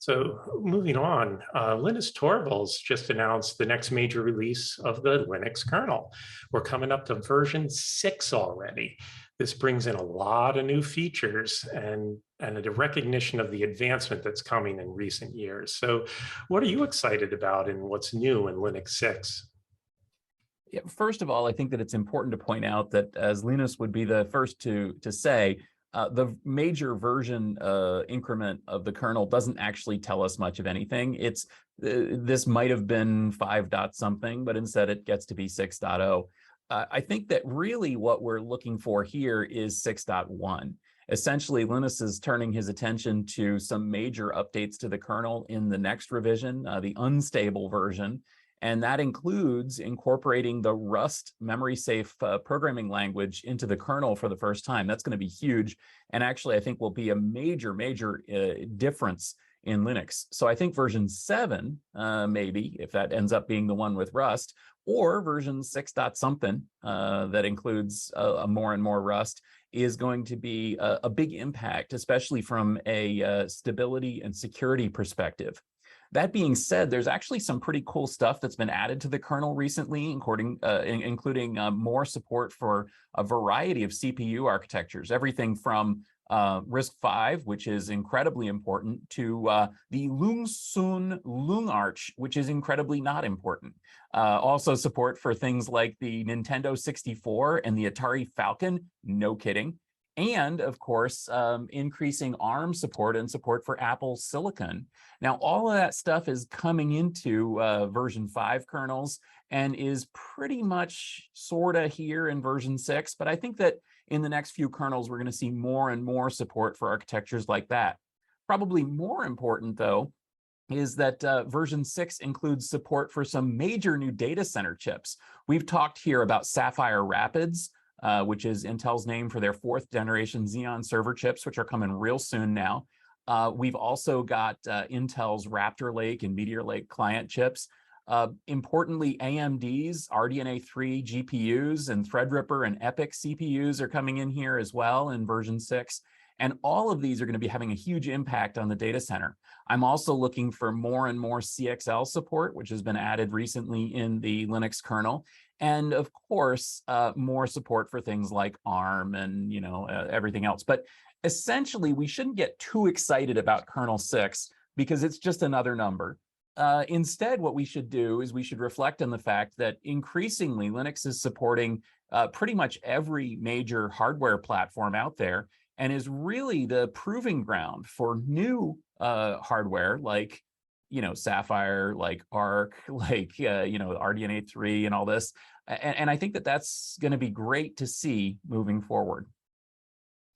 So moving on, Linus Torvalds just announced the next major release of the Linux kernel. We're coming up to version 6 already. This brings in a lot of new features and a recognition of the advancement that's coming in recent years. So what are you excited about and what's new in Linux 6? Yeah, first of all, I think that it's important to point out that, as Linus would be the first to say, the major version increment of the kernel doesn't actually tell us much of anything. This might have been 5 dot something, but instead it gets to be 6.0. I think that really what we're looking for here is 6.1. Essentially, Linus is turning his attention to some major updates to the kernel in the next revision, the unstable version. And that includes incorporating the Rust memory-safe programming language into the kernel for the first time. That's going to be huge, and actually I think will be a major difference in Linux. So I think version 7, maybe, if that ends up being the one with Rust, or version 6 dot something that includes more and more Rust, is going to be a big impact, especially from a stability and security perspective. That being said, there's actually some pretty cool stuff that's been added to the kernel recently, including more support for a variety of CPU architectures, everything from RISC-V, which is incredibly important, to the Lung-Sun Lung-Arch, which is incredibly not important. Also support for things like the Nintendo 64 and the Atari Falcon, no kidding. And of course, increasing ARM support and support for Apple Silicon. Now, all of that stuff is coming into version 5 kernels and is pretty much sorta here in version 6. But I think that in the next few kernels, we're going to see more and more support for architectures like that. Probably more important, though, is that version 6 includes support for some major new data center chips. We've talked here about Sapphire Rapids, which is Intel's name for their 4th generation Xeon server chips, which are coming real soon now. We've also got Intel's Raptor Lake and Meteor Lake client chips. Importantly, AMD's RDNA 3 GPUs and Threadripper and EPYC CPUs are coming in here as well in version 6. And all of these are going to be having a huge impact on the data center. I'm also looking for more and more CXL support, which has been added recently in the Linux kernel. And of course, more support for things like ARM and everything else. But essentially, we shouldn't get too excited about kernel 6 because it's just another number. Instead, what we should do is we should reflect on the fact that increasingly Linux is supporting pretty much every major hardware platform out there, and is really the proving ground for new hardware like Sapphire, like Arc, like RDNA 3 and all this. And I think that that's going to be great to see moving forward.